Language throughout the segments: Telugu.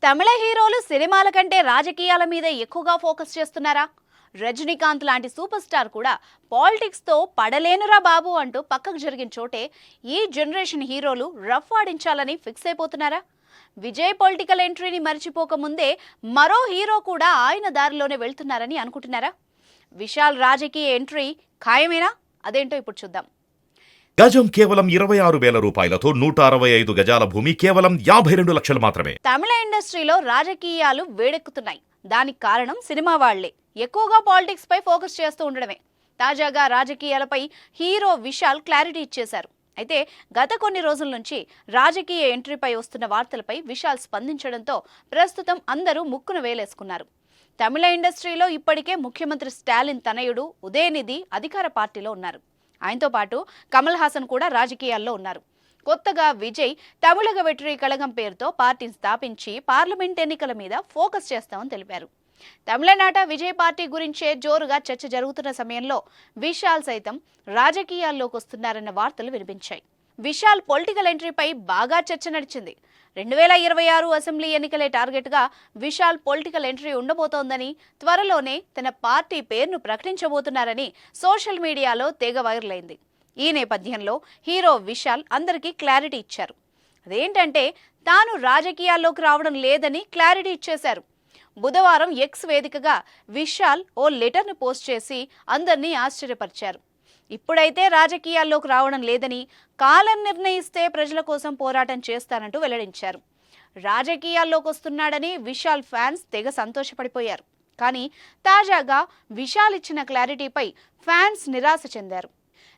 తమిళ హీరోలు సినిమాల కంటే రాజకీయాల మీద ఎక్కువగా ఫోకస్ చేస్తున్నారా? రజనీకాంత్ లాంటి సూపర్ స్టార్ కూడా పాలిటిక్స్ తో పడలేనురా బాబు అంటూ పక్కకు జరిగిన చోటే ఈ జనరేషన్ హీరోలు రఫ్ ఆడించాలని ఫిక్స్ అయిపోతున్నారా? విజయ్ పొలిటికల్ ఎంట్రీని మర్చిపోక ముందే మరో హీరో కూడా ఆయన దారిలోనే వెళ్తున్నారని అనుకుంటున్నారా? విశాల్ రాజకీయ ఎంట్రీ ఖాయమేనా? అదేంటో ఇప్పుడు చూద్దాం. గజం కేవలం 26,000 రూపాయలతో 165 గజాల భూమి కేవలం 52 లక్షలు మాత్రమే. తమిళ ఇండస్ట్రీలో రాజకీయాలు వేడెక్కుతున్నాయి. దానికి కారణం సినిమా వాళ్లే ఎక్కువగా పాలిటిక్స్ పై ఫోకస్ చేస్తూ ఉండడమే. తాజాగా రాజకీయాలపై హీరో విశాల్ క్లారిటీ ఇచ్చేశారు. అయితే గత కొన్ని రోజుల నుంచి రాజకీయ ఎంట్రీపై వస్తున్న వార్తలపై విశాల్ స్పందించడంతో ప్రస్తుతం అందరూ ముక్కున వేలేసుకున్నారు. తమిళ ఇండస్ట్రీలో ఇప్పటికే ముఖ్యమంత్రి స్టాలిన్ తనయుడు ఉదయనిధి అధికార పార్టీలో ఉన్నారు. ఆయనతో పాటు కమల్ హాసన్ కూడా రాజకీయాల్లో ఉన్నారు. కొత్తగా విజయ్ తమిళగ వెట్రి కళగం పేరుతో పార్టీని స్థాపించి పార్లమెంట్ ఎన్నికల మీద ఫోకస్ చేస్తామని తెలిపారు. తమిళనాట విజయ్ పార్టీ గురించే జోరుగా చర్చ జరుగుతున్న సమయంలో విశాల్ సైతం రాజకీయాల్లోకి వస్తున్నారన్న వార్తలు వినిపించాయి. విశాల్ పొలిటికల్ ఎంట్రీపై బాగా చర్చ నడిచింది. 2026 అసెంబ్లీ ఎన్నికలే టార్గెట్గా విశాల్ పొలిటికల్ ఎంట్రీ ఉండబోతోందని, త్వరలోనే తన పార్టీ పేరును ప్రకటించబోతున్నారని సోషల్ మీడియాలో తెగ వైరల్ అయింది. ఈ నేపథ్యంలో హీరో విశాల్ అందరికీ క్లారిటీ ఇచ్చారు. అదేంటంటే తాను రాజకీయాల్లోకి రావడం లేదని క్లారిటీ ఇచ్చేశారు. బుధవారం ఎక్స్ వేదికగా విశాల్ ఓ లెటర్ను పోస్ట్ చేసి అందరినీ ఆశ్చర్యపరిచారు. ఇప్పుడైతే రాజకీయాల్లోకి రావడం లేదని, కాలం నిర్ణయిస్తే ప్రజల కోసం పోరాటం చేస్తానంటూ వెల్లడించారు. రాజకీయాల్లోకి వస్తున్నాడని విశాల్ ఫ్యాన్స్ తెగ సంతోషపడిపోయారు. కానీ తాజాగా విశాల్ ఇచ్చిన క్లారిటీపై ఫ్యాన్స్ నిరాశ చెందారు.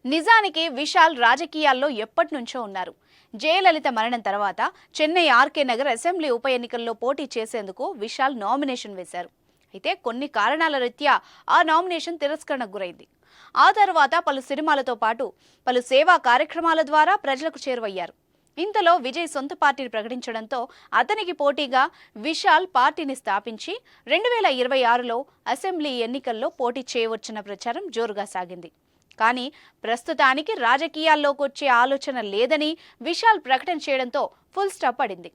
నిజానికి విశాల్ రాజకీయాల్లో ఎప్పటి నుంచో ఉన్నారు. జయలలిత మరణం తర్వాత చెన్నై ఆర్కే నగర్ అసెంబ్లీ ఉప ఎన్నికల్లో పోటీ చేసేందుకు విశాల్ నామినేషన్ వేశారు. అయితే కొన్ని కారణాల రీత్యా ఆ నామినేషన్ తిరస్కరణకు గురైంది. ఆ తర్వాత పలు సినిమాలతో పాటు పలు సేవా కార్యక్రమాల ద్వారా ప్రజలకు చేరువయ్యారు. ఇంతలో విజయ్ సొంత పార్టీని ప్రకటించడంతో అతనికి పోటీగా విశాల్ పార్టీని స్థాపించి 2026లో అసెంబ్లీ ఎన్నికల్లో పోటీ చేయవచ్చన్న ప్రచారం జోరుగా సాగింది. కానీ ప్రస్తుతానికి రాజకీయాల్లోకి వచ్చే ఆలోచన లేదని విశాల్ ప్రకటన చేయడంతో ఫుల్ స్టాప్ పడింది.